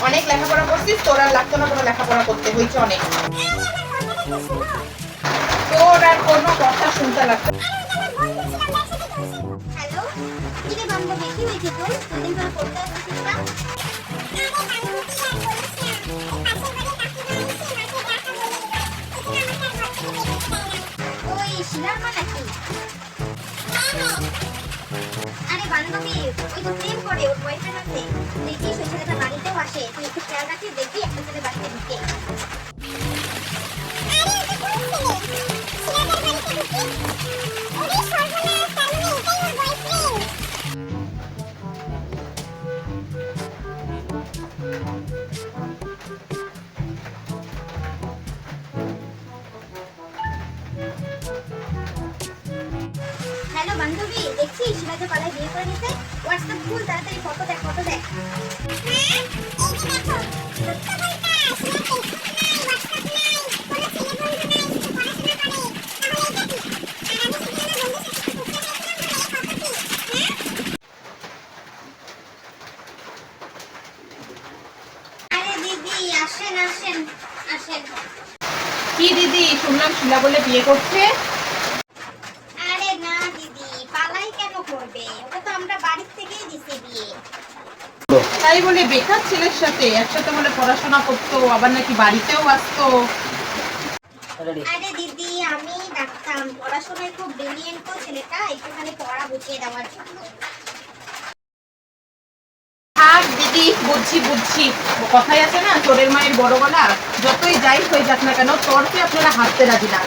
অনেক লেখাপড়া করছিস, তোর আর লাগতো না কোনো লেখাপড়া করতে, হয়েছে অনেক। তোর আর কোনো কথা শুনতে লাগতো না। হ্যালো, কি রে বান্ধবী, কি হয়েছে তোর? দুদিন ধরে পড়তে আসছিস না? ওই শিলার মা নাকি? আরে বান্ধবী, ওই তো প্রেম করে ওর বয়ফ্রেন্ড আছে। দেখিস ওই ছেলেটা বাড়িতেও আসে, তুই একটু খেয়াল রাখিস, দেখবি একটা ছেলে বাড়িতে ঢুকে। হ্যালো বান্ধবী, দেখছিস শিলা যে পালায় বিয়ে করে নিতে? হোয়াটসঅ্যাপ খুল, তাড়াতাড়ি ফটো দেখ, ফটো দেখ। আরে দিদি, আসেন আসেন আসেন। কি দিদি, শুনলাম শিলা বলে বিয়ে করছে? আরে না দিদি, পালাই কেন করবে? ওটা তো আমরা বাড়ির থেকেই দিছি বিয়ে। তাই বলে বেকার ছেলের সাথে একসাথে বলে পড়াশোনা করতো, আবার নাকি বাড়িতেও আসতো? আরে দিদি, আমি ডাকতাম, পড়াশোনায় খুব ব্রিলিয়েন্ট তো ছেলেটা, একটুখানি পড়া বুঝিয়ে দেওয়ার জন্য। আর দিদি, বুঝছি বুঝছি, কথাই আছে না, চোরের মায়ের বড় গলা। যতই যাই হয়ে যাক না কেন, চোরকে আপনারা হারতে রাজি না।